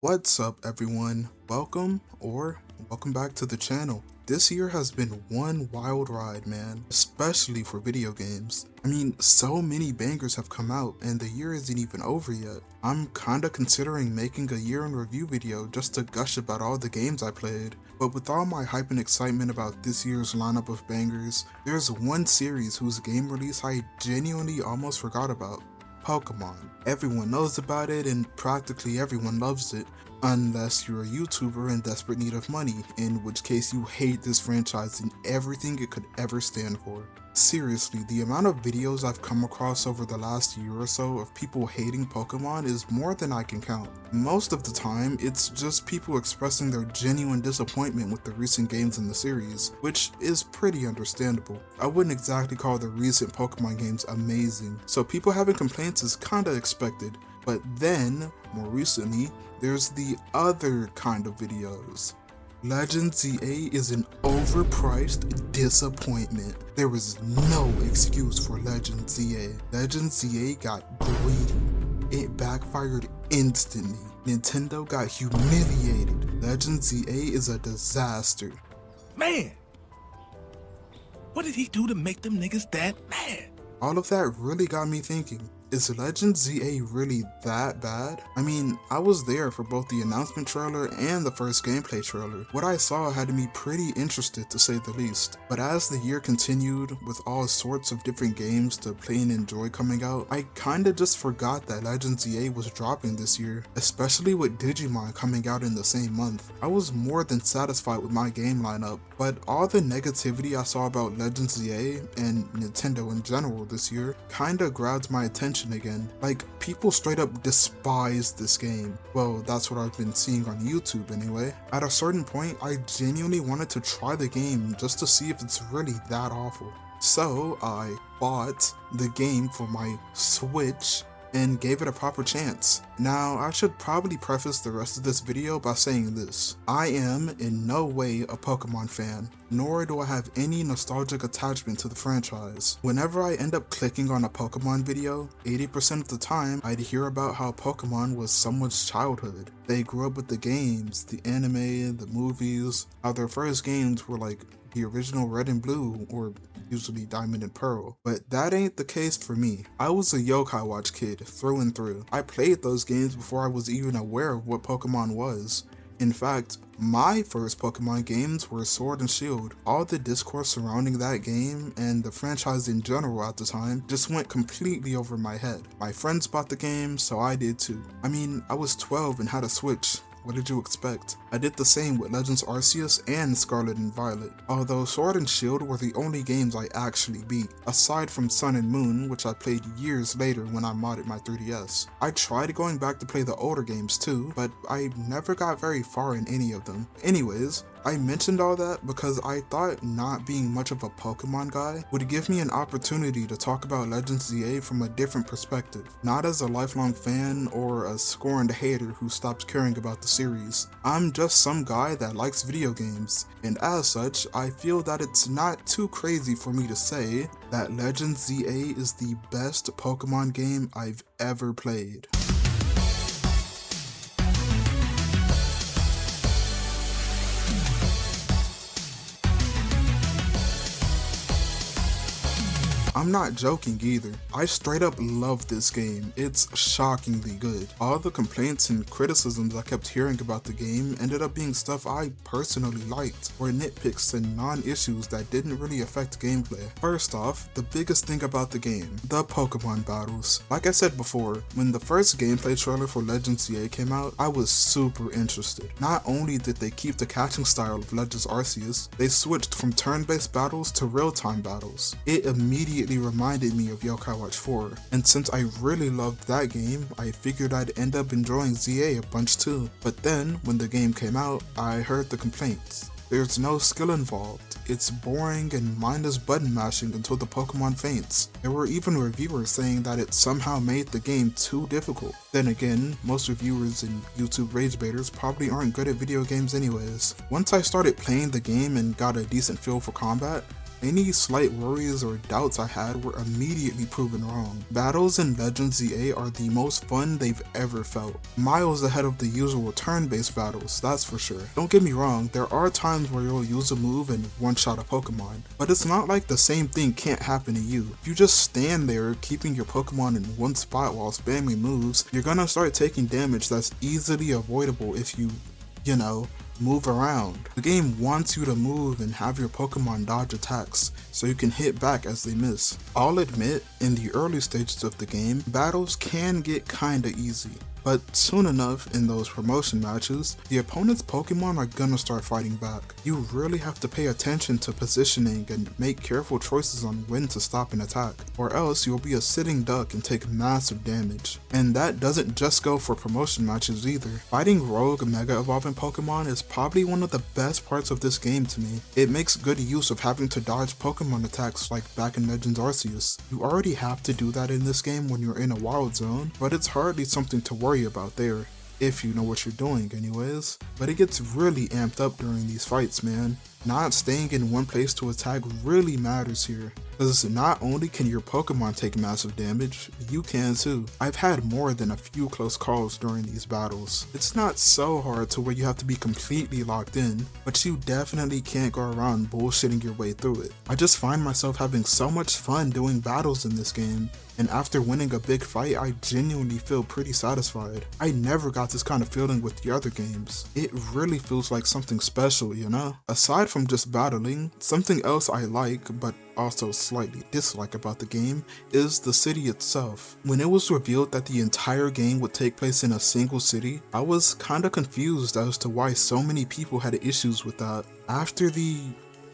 What's up everyone? Welcome back to the channel. This year has been one wild ride, man, especially for video games. I mean, so many bangers have come out and the year isn't even over yet. I'm kinda considering making a year in review video just to gush about all the games I played. But with all my hype and excitement about this year's lineup of bangers, there's one series whose game release I genuinely almost forgot about. Pokemon. Everyone knows about it and practically everyone loves it, unless you're a YouTuber in desperate need of money, in which case you hate this franchise and everything it could ever stand for. Seriously, the amount of videos I've come across over the last year or so of people hating Pokemon is more than I can count. Most of the time, it's just people expressing their genuine disappointment with the recent games in the series, which is pretty understandable. I wouldn't exactly call the recent Pokemon games amazing, so people having complaints is kinda expected. But then, more recently, there's the other kind of videos. Legend ZA is an overpriced disappointment. There was no excuse for Legend ZA. Legend ZA got greedy. It backfired instantly. Nintendo got humiliated. Legend ZA is a disaster. Man, what did he do to make them niggas that mad? All of that really got me thinking. Is Legend ZA really that bad? I mean, I was there for both the announcement trailer and the first gameplay trailer. What I saw had me pretty interested to say the least. But as the year continued, with all sorts of different games to play and enjoy coming out, I kinda just forgot that Legend ZA was dropping this year, especially with Digimon coming out in the same month. I was more than satisfied with my game lineup, but all the negativity I saw about Legend ZA and Nintendo in general this year kinda grabbed my attention again. Like, people straight up despise this game. Well, that's what I've been seeing on YouTube anyway. At a certain point, I genuinely wanted to try the game just to see if it's really that awful. So I bought the game for my Switch and gave it a proper chance. Now, I should probably preface the rest of this video by saying this. I am in no way a Pokemon fan, nor do I have any nostalgic attachment to the franchise. Whenever I end up clicking on a Pokemon video, 80% of the time I'd hear about how Pokemon was someone's childhood. They grew up with the games, the anime, the movies, how their first games were like the original Red and Blue, or usually Diamond and Pearl. But that ain't the case for me. I was a Yokai Watch kid through and through. I played those games before I was even aware of what Pokemon was. In fact, my first Pokemon games were Sword and Shield. All the discourse surrounding that game, and the franchise in general at the time, just went completely over my head. My friends bought the game, so I did too. I mean, I was 12 and had a Switch. What did you expect? I did the same with Legends Arceus and Scarlet and Violet, although Sword and Shield were the only games I actually beat, aside from Sun and Moon, which I played years later when I modded my 3DS. I tried going back to play the older games too, but I never got very far in any of them. Anyways, I mentioned all that because I thought not being much of a Pokemon guy would give me an opportunity to talk about Legends ZA from a different perspective, not as a lifelong fan or a scorned hater who stopped caring about the series. I'm just some guy that likes video games, and as such, I feel that it's not too crazy for me to say that Legends ZA is the best Pokemon game I've ever played. I'm not joking either. I straight up love this game. It's shockingly good. All the complaints and criticisms I kept hearing about the game ended up being stuff I personally liked, or nitpicks and non-issues that didn't really affect gameplay. First off, the biggest thing about the game, the Pokemon battles. Like I said before, when the first gameplay trailer for Legends ZA came out, I was super interested. Not only did they keep the catching style of Legends Arceus, they switched from turn-based battles to real-time battles. It immediately reminded me of Yokai Watch 4, and since I really loved that game, I figured I'd end up enjoying ZA a bunch too. But then, when the game came out, I heard the complaints. There's no skill involved, it's boring and mindless button mashing until the Pokemon faints. There were even reviewers saying that it somehow made the game too difficult. Then again, most reviewers and YouTube rage baiters probably aren't good at video games anyways. Once I started playing the game and got a decent feel for combat, Any slight worries or doubts I had were immediately proven wrong. Battles in Legends ZA are the most fun they've ever felt. Miles ahead of the usual turn-based battles, that's for sure. Don't get me wrong, there are times where you'll use a move and one-shot a Pokemon, but it's not like the same thing can't happen to you. If you just stand there keeping your Pokemon in one spot while spamming moves, you're gonna start taking damage that's easily avoidable if you move around. The game wants you to move and have your Pokemon dodge attacks so you can hit back as they miss. I'll admit, in the early stages of the game, battles can get kinda easy. But soon enough, in those promotion matches, the opponent's Pokemon are gonna start fighting back. You really have to pay attention to positioning and make careful choices on when to stop an attack, or else you'll be a sitting duck and take massive damage. And that doesn't just go for promotion matches either. Fighting rogue Mega Evolving Pokemon is probably one of the best parts of this game to me. It makes good use of having to dodge Pokemon attacks like back in Legends Arceus. You already have to do that in this game when you're in a wild zone, but it's hardly something to worry about there, if you know what you're doing anyways. But it gets really amped up during these fights, man. Not staying in one place to attack really matters here, because not only can your Pokemon take massive damage, you can too. I've had more than a few close calls during these battles. It's not so hard to where you have to be completely locked in, but you definitely can't go around bullshitting your way through it. I just find myself having so much fun doing battles in this game, and after winning a big fight, I genuinely feel pretty satisfied. I never got this kind of feeling with the other games. It really feels like something special, you know? Aside from just battling, something else I like, but also slightly dislike about the game, is the city itself. When it was revealed that the entire game would take place in a single city, I was kinda confused as to why so many people had issues with that. After the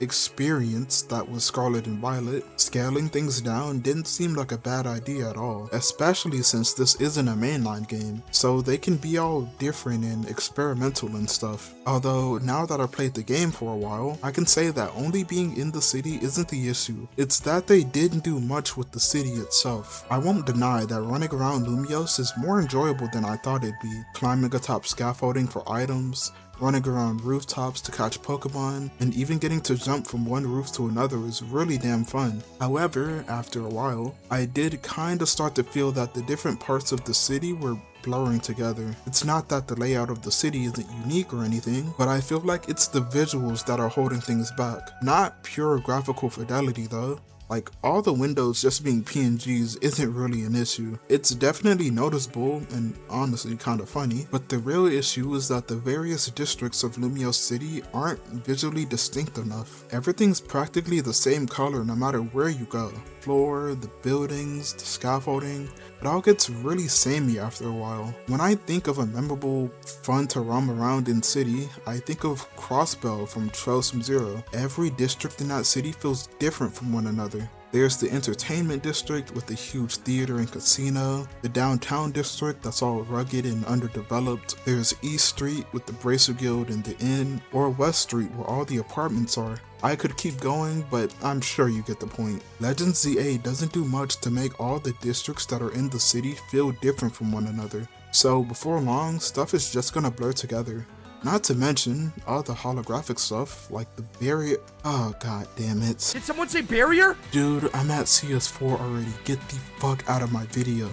experience that was Scarlet and Violet, scaling things down didn't seem like a bad idea at all, especially since this isn't a mainline game, so they can be all different and experimental and stuff. Although now that I've played the game for a while, I can say that only being in the city isn't the issue, it's that they didn't do much with the city itself. I won't deny that running around Lumiose is more enjoyable than I thought it'd be. Climbing atop scaffolding for items, running around rooftops to catch Pokemon, and even getting to jump from one roof to another is really damn fun. However, after a while, I did kinda start to feel that the different parts of the city were blurring together. It's not that the layout of the city isn't unique or anything, but I feel like it's the visuals that are holding things back. Not pure graphical fidelity though. Like, all the windows just being PNGs isn't really an issue. It's definitely noticeable and honestly kinda funny, but the real issue is that the various districts of Lumiose City aren't visually distinct enough. Everything's practically the same color no matter where you go. Floor, the buildings, the scaffolding, it all gets really samey after a while. When I think of a memorable, fun to roam around in city, I think of Crossbell from Trails from Zero. Every district in that city feels different from one another. There's the entertainment district with the huge theater and casino, the downtown district that's all rugged and underdeveloped, there's East Street with the Bracer Guild and the inn, or West Street where all the apartments are. I could keep going, but I'm sure you get the point. Legends ZA doesn't do much to make all the districts that are in the city feel different from one another, so before long, stuff is just gonna blur together. Not to mention all the holographic stuff, like the barrier. Oh god damn it. Did someone say barrier? Dude, I'm at CS4 already. Get the fuck out of my video.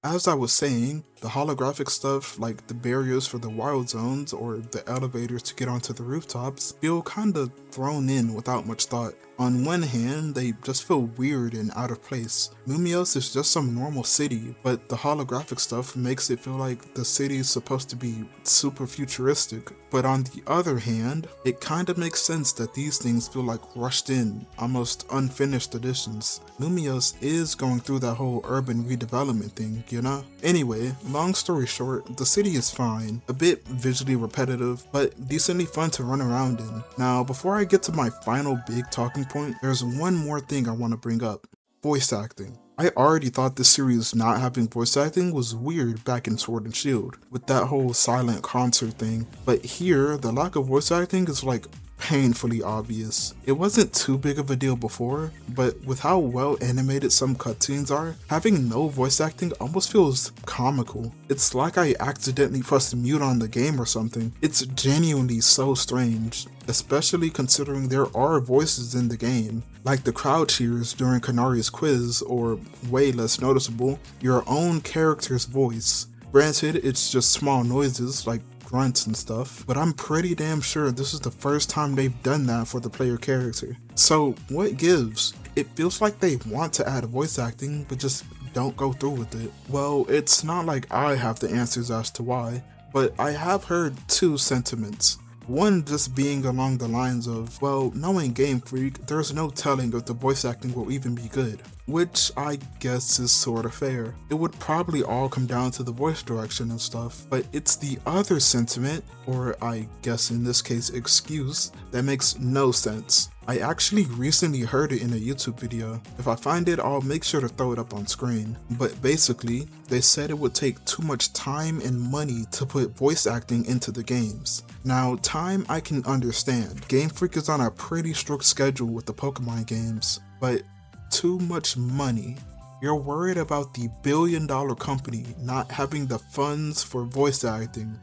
As I was saying, the holographic stuff like the barriers for the wild zones or the elevators to get onto the rooftops feel kinda thrown in without much thought. On one hand, they just feel weird and out of place. Lumiose is just some normal city, but the holographic stuff makes it feel like the city is supposed to be super futuristic. But on the other hand, it kinda makes sense that these things feel like rushed in, almost unfinished additions. Lumiose is going through that whole urban redevelopment thing, you know? Anyway, long story short, the city is fine, a bit visually repetitive, but decently fun to run around in. Now, before I get to my final big talking point, there's one more thing I want to bring up. Voice acting. I already thought this series not having voice acting was weird back in Sword and Shield, with that whole silent concert thing, but here, the lack of voice acting is like painfully obvious. It wasn't too big of a deal before, but with how well animated some cutscenes are, having no voice acting almost feels comical. It's like I accidentally pressed mute on the game or something. It's genuinely so strange, especially considering there are voices in the game, like the crowd cheers during Kanari's quiz, or way less noticeable, your own character's voice. Granted, it's just small noises like grunts and stuff, but I'm pretty damn sure this is the first time they've done that for the player character. So what gives? It feels like they want to add voice acting, but just don't go through with it. Well, it's not like I have the answers as to why, but I have heard two sentiments. One just being along the lines of, well, knowing Game Freak, there's no telling if the voice acting will even be good, which I guess is sorta fair. It would probably all come down to the voice direction and stuff, but it's the other sentiment, or I guess in this case excuse, that makes no sense. I actually recently heard it in a YouTube video. If I find it, I'll make sure to throw it up on screen. But basically, they said it would take too much time and money to put voice acting into the games. Now, time I can understand. Game Freak is on a pretty strict schedule with the Pokemon games, but too much money. You're worried about the billion-dollar company not having the funds for voice acting.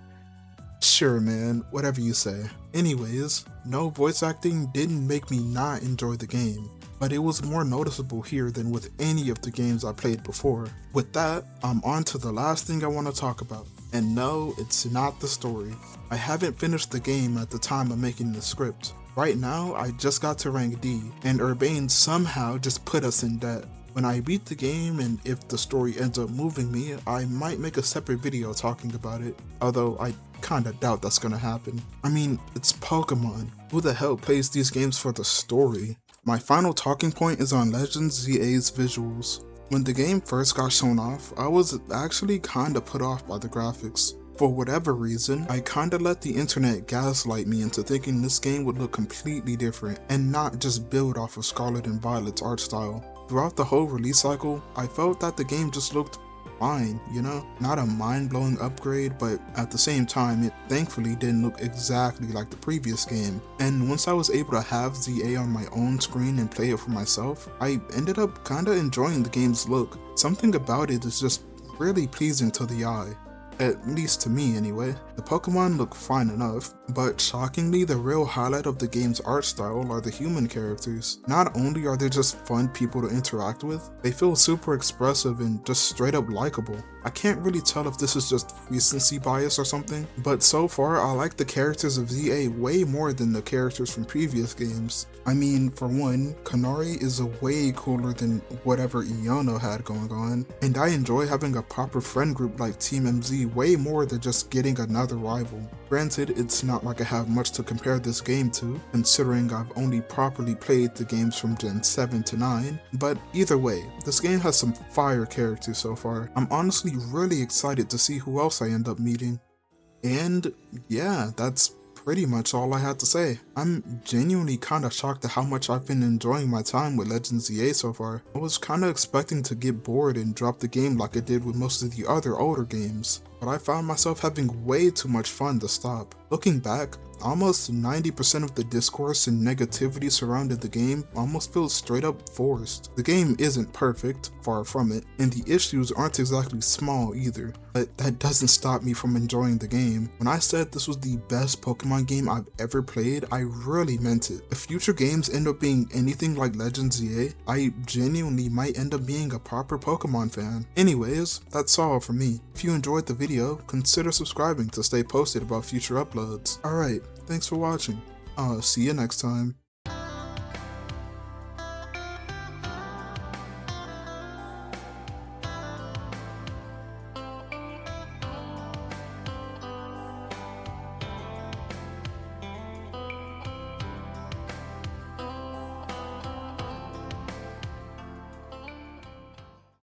Sure man, whatever you say. Anyways, no voice acting didn't make me not enjoy the game, but it was more noticeable here than with any of the games I played before. With that, I'm on to the last thing I want to talk about. And no, it's not the story. I haven't finished the game at the time of making the script. Right now, I just got to rank D, and Urbane somehow just put us in debt. When I beat the game, and if the story ends up moving me, I might make a separate video talking about it, although I kinda doubt that's gonna happen. I mean, it's Pokemon. Who the hell plays these games for the story? My final talking point is on Legends ZA's visuals. When the game first got shown off, I was actually kinda put off by the graphics. For whatever reason, I kinda let the internet gaslight me into thinking this game would look completely different and not just build off of Scarlet and Violet's art style. Throughout the whole release cycle, I felt that the game just looked fine, you know? Not a mind-blowing upgrade, but at the same time, it thankfully didn't look exactly like the previous game. And once I was able to have ZA on my own screen and play it for myself, I ended up kinda enjoying the game's look. Something about it is just really pleasing to the eye. At least to me anyway. The Pokemon look fine enough, but shockingly the real highlight of the game's art style are the human characters. Not only are they just fun people to interact with, they feel super expressive and just straight up likable. I can't really tell if this is just recency bias or something, but so far I like the characters of ZA way more than the characters from previous games. I mean, for one, Kanari is way cooler than whatever Iono had going on, and I enjoy having a proper friend group like Team MZ way more than just getting another rival. Granted, it's not like I have much to compare this game to, considering I've only properly played the games from Gen 7 to 9, but either way, this game has some fire characters so far. I'm honestly really excited to see who else I end up meeting. And yeah, that's pretty much all I had to say. I'm genuinely kinda shocked at how much I've been enjoying my time with Legends ZA so far. I was kinda expecting to get bored and drop the game like I did with most of the other older games, but I found myself having way too much fun to stop. Looking back, almost 90% of the discourse and negativity surrounding the game almost feels straight up forced. The game isn't perfect, far from it, and the issues aren't exactly small either, but that doesn't stop me from enjoying the game. When I said this was the best Pokemon game I've ever played, I really meant it. If future games end up being anything like Legends ZA, I genuinely might end up being a proper Pokemon fan. Anyways, that's all for me. If you enjoyed the video, consider subscribing to stay posted about future uploads. Alright, thanks for watching. I'll see you next time.